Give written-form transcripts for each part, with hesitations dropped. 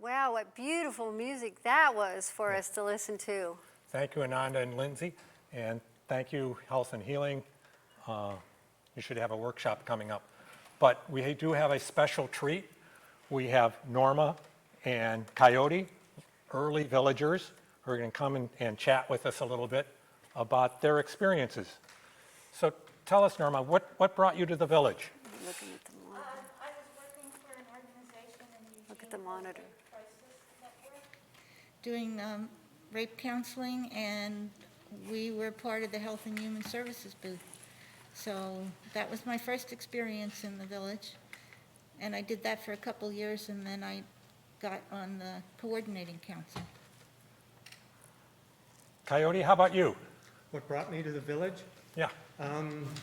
Wow, what beautiful music that was for us to listen to. Thank you, Ananda and Lindsay, and thank you, Health and Healing. You should have a workshop coming up. But we do have a special treat. We have Norma and Coyote, early villagers, who are going to come and chat with us a little bit about their experiences. So tell us, Norma, what brought you to the village? Looking at the monitor. I was working for an organization in Eugene. Look at the monitor. Crisis Network, doing rape counseling, and we were part of the Health and Human Services booth. So that was my first experience in the village, and I did that for a couple years, and then I got on the coordinating council. Coyote, how about you? What brought me to the village? Yeah.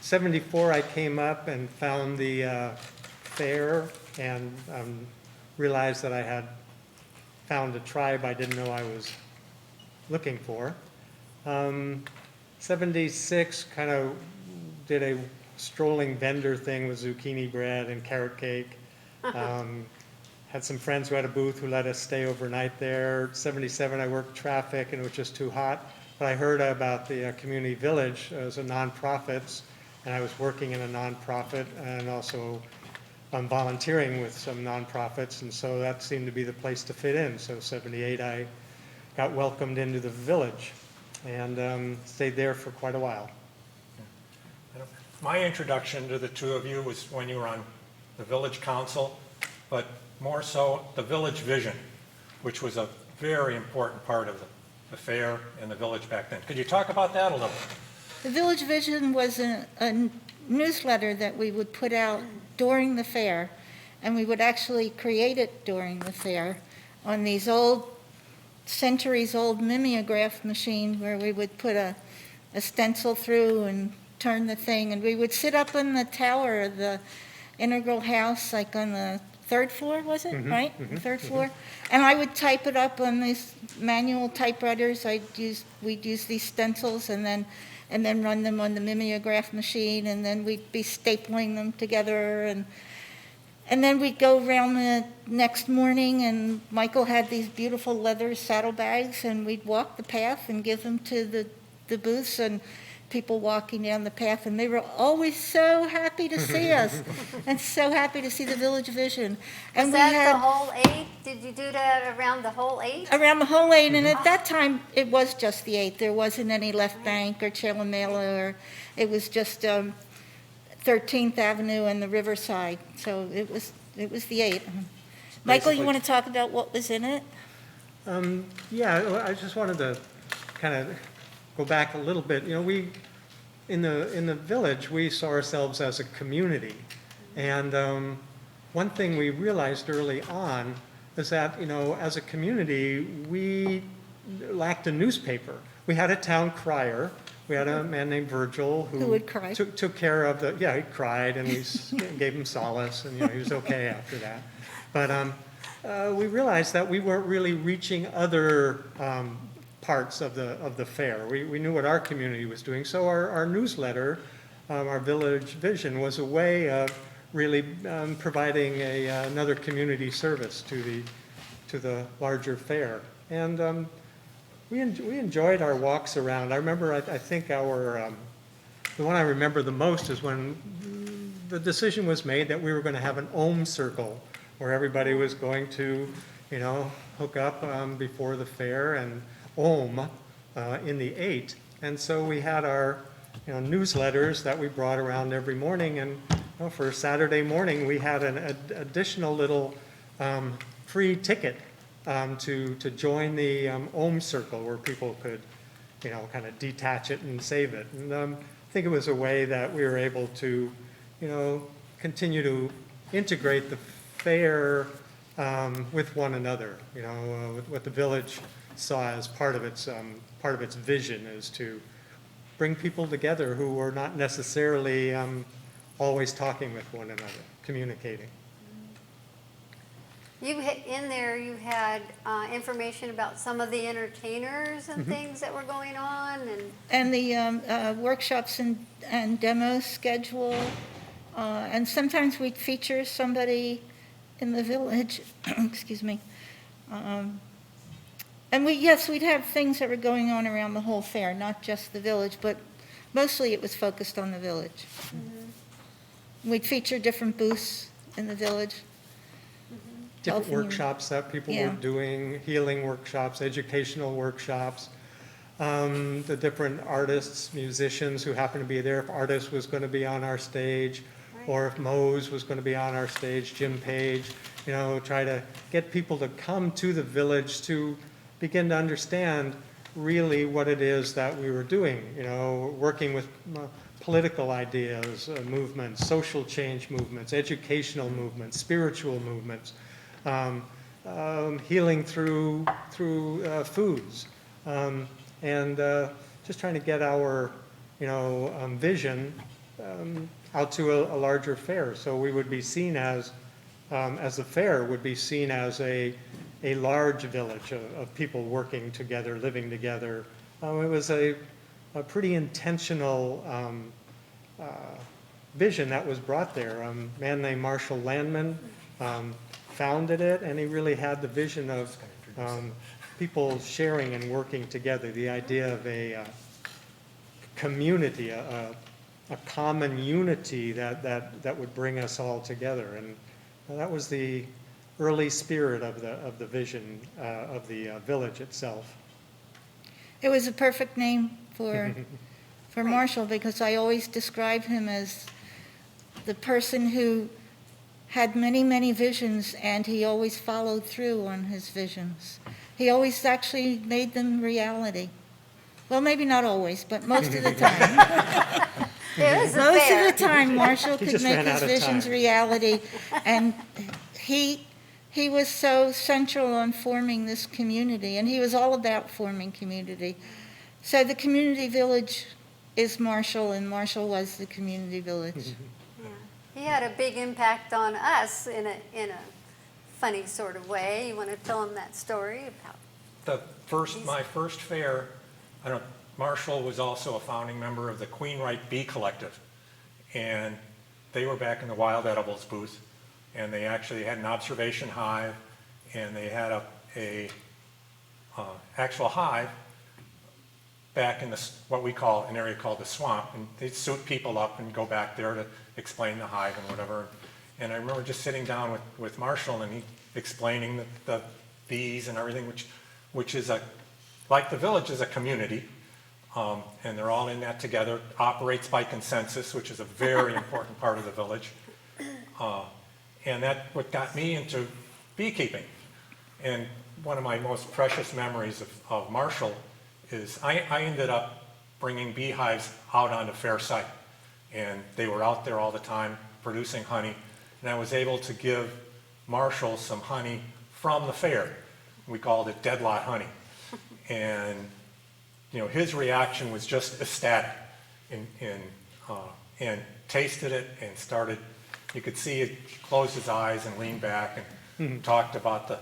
74, I came up and found the fair and realized that I had found a tribe I didn't know I was looking for. 76, kind of did a strolling vendor thing with zucchini bread and carrot cake. Had some friends who had a booth who let us stay overnight there. 77, I worked traffic and it was just too hot. But I heard about the community village as a nonprofit, and I was working in a nonprofit and also volunteering with some nonprofits, and so that seemed to be the place to fit in. So 78, I got welcomed into the village and stayed there for quite a while. My introduction to the two of you was when you were on the village council, but more so the village vision, which was a very important part of the fair and the village back then. Could you talk about that a little? The Village Vision was a newsletter that we would put out during the fair, and we would actually create it during the fair on these old, centuries-old mimeograph machine where we would put a stencil through and turn the thing, and we would sit up in the tower of the integral house, like on the third floor, was it, right? The third floor. And I would type it up on these manual typewriters. We'd use these stencils and then run them on the mimeograph machine, and then we'd be stapling them together, and then we'd go around the next morning, and Michael had these beautiful leather saddlebags, and we'd walk the path and give them to the booths, and people walking down the path, and they were always so happy to see us and so happy to see the Village Vision. And Is that the whole 8? Did you do that around the whole 8? around the whole 8, and at that time it was just the 8. There wasn't any Left Bank or Chalamela, or it was just 13th Avenue and the Riverside. So it was the 8. Michael, you want to talk about what was in it? Yeah, I just wanted to kind of go back a little bit. You know, we in the village, we saw ourselves as a community, and one thing we realized early on is that, you know, as a community, we lacked a newspaper. We had a town crier. We had a man named Virgil who would cry. took care of the, yeah, he cried, and we gave him solace, and, you know, he was okay after that. But we realized that we weren't really reaching other parts of the fair. We knew what our community was doing, so our newsletter, our Village Vision, was a way of really providing another community service to the larger fair. And we enjoyed our walks around. I remember, I think the one I remember the most is when the decision was made that we were going to have an Om circle, where everybody was going to, you know, hook up before the fair and Om in the 8. And so we had our, you know, newsletters that we brought around every morning, and, you know, for Saturday morning we had an additional little free ticket to join the Om circle, where people could, you know, kind of detach it and save it. And I think it was a way that we were able to, you know, continue to integrate the fair with one another. You know, with what the village saw as part of its vision is to bring people together who were not necessarily always talking with one another, communicating. In there, you had information about some of the entertainers and things that were going on, And the workshops and demos schedule, and sometimes we'd feature somebody in the village, excuse me, And yes, we'd have things that were going on around the whole fair, not just the village, but mostly it was focused on the village. We'd feature different booths in the village. Different Health and- workshops that people Yeah. were doing, healing workshops, educational workshops. The different artists, musicians who happened to be there, if Artist was going to be on our stage, or if Mose was going to be on our stage, Jim Page, try to get people to come to the village to begin to understand really what it is that we were doing, working with political ideas, movements, social change movements, educational movements, spiritual movements, healing through foods, and just trying to get our vision out to a larger fair. So we would be seen as the fair would be seen as a large village of people working together, living together. It was a pretty intentional vision that was brought there. A man named Marshall Landman founded it, and he really had the vision of people sharing and working together, the idea of a community, a common unity that would bring us all together. And that was the early spirit of the vision of the village itself. It was a perfect name for Marshall, because I always describe him as the person who had many, many visions, and he always followed through on his visions. He always actually made them reality. Well, maybe not always, but most of the time. It was a Most fair. of the time, Marshall could just make ran his out of visions time. reality, and he was so central on forming this community, and he was all about forming community. So the community village is Marshall, and Marshall was the community village. Yeah. He had a big impact on us in a funny sort of way. You want to tell him that story about? My first fair, Marshall was also a founding member of the Queen Wright Bee Collective. And they were back in the wild edibles booth. And they actually had an observation hive. And they had a actual hive back in what we call, an area called the swamp. And they'd suit people up and go back there to explain the hive and whatever. And I remember just sitting down with Marshall, and he explaining the bees and everything, which is like the village is a community. And they're all in that together, operates by consensus, which is a very important part of the village. And that's what got me into beekeeping. And one of my most precious memories of Marshall is I ended up bringing beehives out on the fair site. And they were out there all the time producing honey. And I was able to give Marshall some honey from the fair. We called it dead lot honey. And his reaction was just ecstatic, and tasted it and started. You could see it closed his eyes and leaned back and talked about the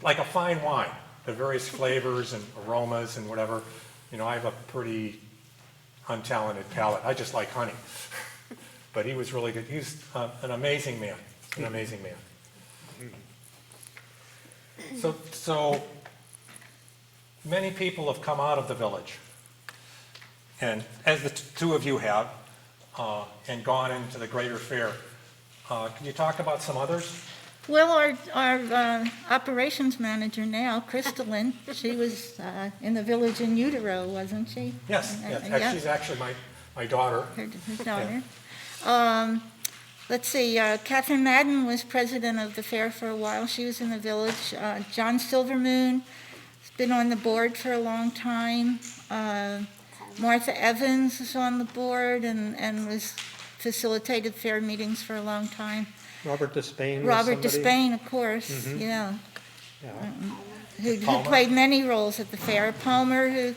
like a fine wine, the various flavors and aromas and whatever. I have a pretty untalented palate. I just like honey, but he was really good. He's an amazing man, an amazing man. So many people have come out of the village, and as the two of you have, and gone into the greater fair. Can you talk about some others? Well, our operations manager now, Crystalline, she was in the village in utero, wasn't she? Yes, Yeah. she's actually my daughter. Her daughter. Let's see, Catherine Madden was president of the fair for a while. She was in the village. John Silvermoon has been on the board for a long time. Martha Evans is on the board and was facilitated fair meetings for a long time. Robert Despain was Robert somebody. Despain, of course, Yeah. who Palmer. played many roles at the fair. Palmer, who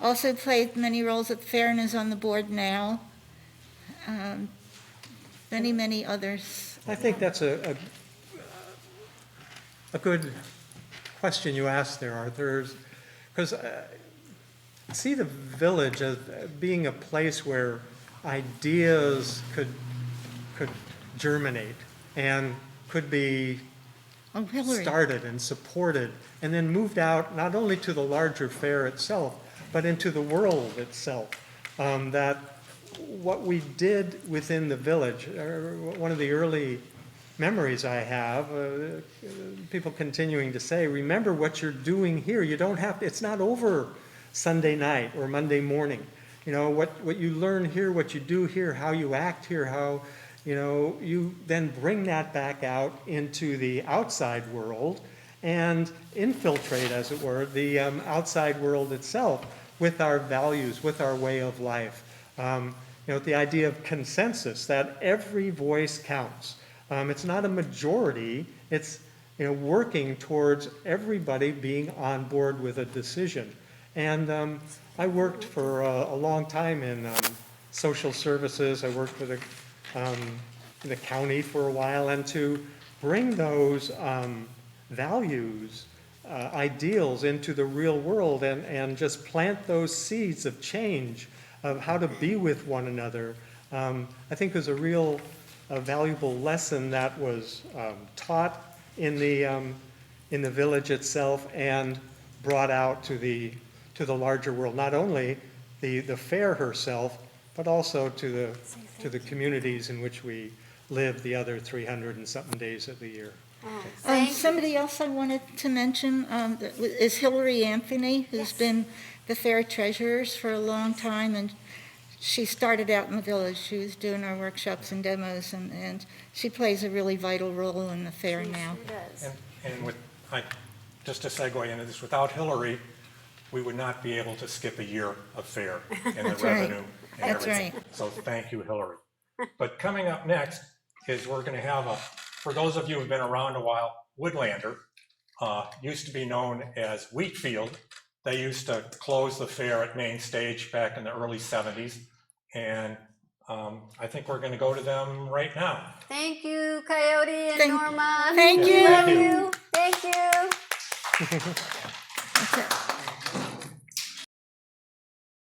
also played many roles at the fair and is on the board now. Many, many others. I think that's a good question you asked there, Arthur, because see the village as being a place where ideas could germinate and could be Hillary. started and supported, and then moved out not only to the larger fair itself, but into the world itself. That what we did within the village, one of the early memories I have, people continuing to say, remember what you're doing here. You don't have to, it's not over Sunday night or Monday morning. You know, what you learn here, what you do here, how you act here, how, you know, you then bring that back out into the outside world and infiltrate, as it were, the outside world itself with our values, with our way of life. You know, the idea of consensus, that every voice counts. It's not a majority, it's, you know, working towards everybody being on board with a decision. And I worked for a long time in social services. I worked for the county for a while, and to bring those values, ideals into the real world and just plant those seeds of change, of how to be with one another, I think was a real valuable lesson that was taught in the village itself and brought out to the larger world. Not only the fair herself, but also to the communities in which we live the other 300 and something days of the year. Somebody else I wanted to mention is Hillary Anthony, who's been the fair treasurers for a long time, and she started out in the village. She was doing our workshops and demos, and she plays a really vital role in the fair now. She does. And just to segue into this, without Hillary, we would not be able to skip a year of fair and the revenue and That's everything. right. So thank you, Hillary. But coming up next is we're going to have for those of you who've been around a while, Woodlander used to be known as Wheatfield. They used to close the fair at Main Stage back in the early 70s. And I think we're going to go to them right now. Thank you, Coyote and Norma. Thank you. Love you. Thank you. That's it.